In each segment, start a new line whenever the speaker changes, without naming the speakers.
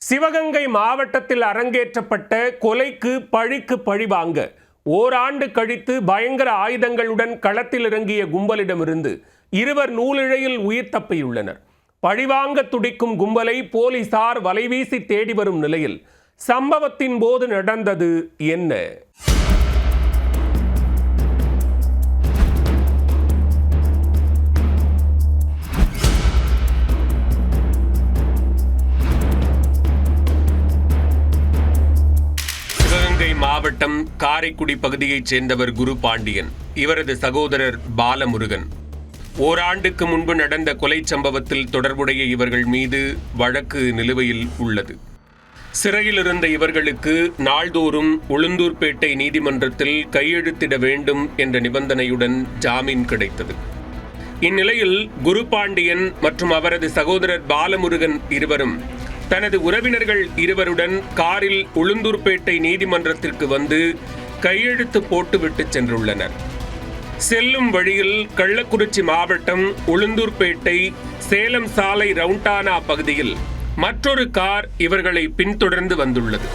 சிவகங்கை மாவட்டத்தில் அரங்கேற்றப்பட்ட கொலைக்கு பழிக்கு பழி வாங்க ஓராண்டு கழித்து பயங்கர ஆயுதங்களுடன் களத்தில் இறங்கிய கும்பலிடமிருந்து இருவர் நூலிழையில் உயிர் தப்பியுள்ளனர். பழிவாங்க துடிக்கும் கும்பலை போலீசார் வலைவீசி தேடி வரும் நிலையில் சம்பவத்தின் போது நடந்தது என்ன? சிவகங்கை மாவட்டம் காரைக்குடி பகுதியைச் சேர்ந்தவர் குரு பாண்டியன். இவரது சகோதரர் பாலமுருகன். ஓராண்டுக்கு முன்பு நடந்த கொலை சம்பவத்தில் தொடர்புடைய இவர்கள் மீது வழக்கு நிலுவையில் உள்ளது. சிறையில் இருந்த இவர்களுக்கு நாள்தோறும் உளுந்தூர்பேட்டை நீதிமன்றத்தில் கையெழுத்திட வேண்டும் என்ற நிபந்தனையுடன் ஜாமீன் கிடைத்தது. இந்நிலையில் குரு பாண்டியன் மற்றும் அவரது சகோதரர் பாலமுருகன் இருவரும் தனது உறவினர்கள் இருவருடன் காரில் உளுந்தூர்பேட்டை நீதிமன்றத்திற்கு வந்து கையெழுத்து போட்டுவிட்டு சென்றுள்ளனர். செல்லும் வழியில் கள்ளக்குறிச்சி மாவட்டம் உளுந்தூர்பேட்டை சேலம் சாலை ரவுண்டானா பகுதியில் மற்றொரு கார் இவர்களை பின்தொடர்ந்து வந்துள்ளது.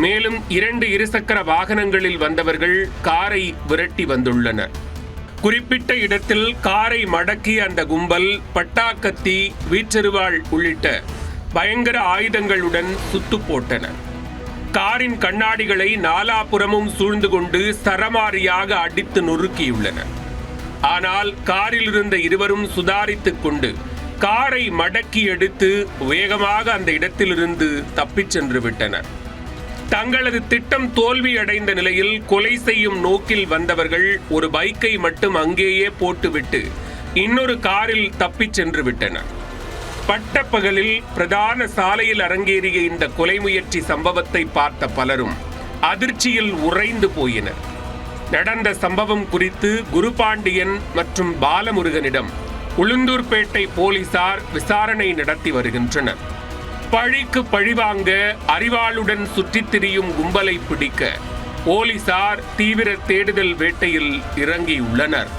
மேலும் 2 இருசக்கர வாகனங்களில் வந்தவர்கள் காரை விரட்டி வந்துள்ளனர். குறிப்பிட்ட இடத்தில் காரை மடக்கிய அந்த கும்பல் பட்டாக்கத்தி, வீச்செருவாள் உள்ளிட்ட பயங்கர ஆயுதங்களுடன் சுத்து போட்டனர். காரின் கண்ணாடிகளை நாலாபுறமும் சூழ்ந்து கொண்டு சரமாரியாக அடித்து நொறுக்கியுள்ளனர். ஆனால் காரில் இருந்த இருவரும் சுதாரித்துக் கொண்டு காரை மடக்கி எடுத்து வேகமாக அந்த இடத்திலிருந்து தப்பிச் சென்று விட்டனர். தங்களது திட்டம் தோல்வியடைந்த நிலையில் கொலை செய்யும் நோக்கில் வந்தவர்கள் ஒரு பைக்கை மட்டும் அங்கேயே போட்டுவிட்டு இன்னொரு காரில் தப்பிச் சென்று விட்டனர். பட்டப்பகலில் பிரதான சாலையில் அரங்கேறிய இந்த கொலை முயற்சி சம்பவத்தை பார்த்த பலரும் அதிர்ச்சியில் உறைந்து போயினர். நடந்த சம்பவம் குறித்து குரு பாண்டியன் மற்றும் பாலமுருகனிடம் உளுந்தூர்பேட்டை போலீசார் விசாரணை நடத்தி வருகின்றனர். பழிக்கு பழிவாங்க அரிவாளுடன் சுற்றித் திரியும் கும்பலை பிடிக்க போலீசார் தீவிர தேடுதல் வேட்டையில் இறங்கியுள்ளனர்.